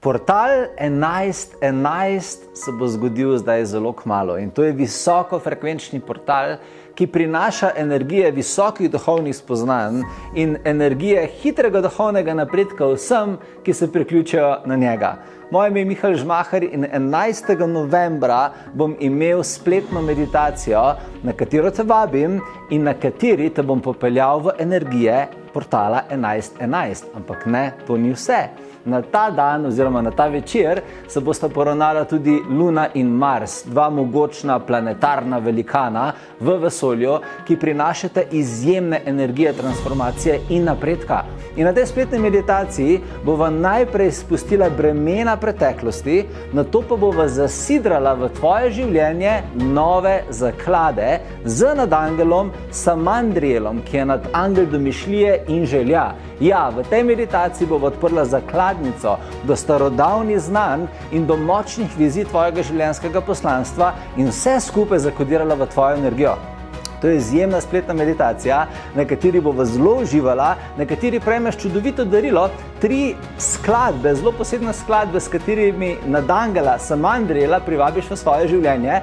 Portal 11.11 se bo zgodil zdaj zelo kmalu in to je visokofrekvenčni portal, ki prinaša energije visokih duhovnih spoznanj in energije hitrega duhovnega napredka vsem, ki se priključijo na njega. Moje ime je Mihael Žmahar in 11. novembra bom imel spletno meditacijo, na katero te vabim in na kateri te bom popeljal v energije portala 11.11. Ampak ne, to ni vse. Na ta dan oziroma na ta večer se bosta poravnala tudi Luna in Mars, dva mogočna planetarna velikana v vesolju, ki prinašata izjemne energije transformacije in napredka. In na tej spletni meditaciji bova najprej spustila bremena preteklosti, nato pa bova zasidrala v tvoje življenje nove zaklade z nadangelom Samandrielom, ki je nadangel domišljije in želja. Ja, v tej meditaciji bova odprla zakladnico do starodavnih znanj in do močnih vizij tvojega življenjskega poslanstva in vse skupaj zakodirala v tvojo energijo. To je izjemna spletna meditacija, na kateri bova zelo uživala, na kateri prejmeš čudovito darilo, 3 skladbe, zelo posebne skladbe, s katerimi nadangela Samandriela privabiš v svoje življenje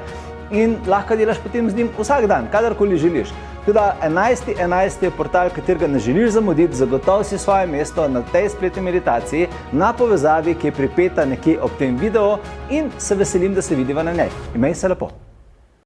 in lahko delaš potem z njim vsak dan, kadarkoli želiš. Tudi 11.11 je portal, katerega ne želiš zamuditi, zagotovi si svoje mesto na tej spletni meditaciji, na povezavi, ki je pripeta nekje ob tem videu in se veselim, da se vidiva na njej. Imej se lepo!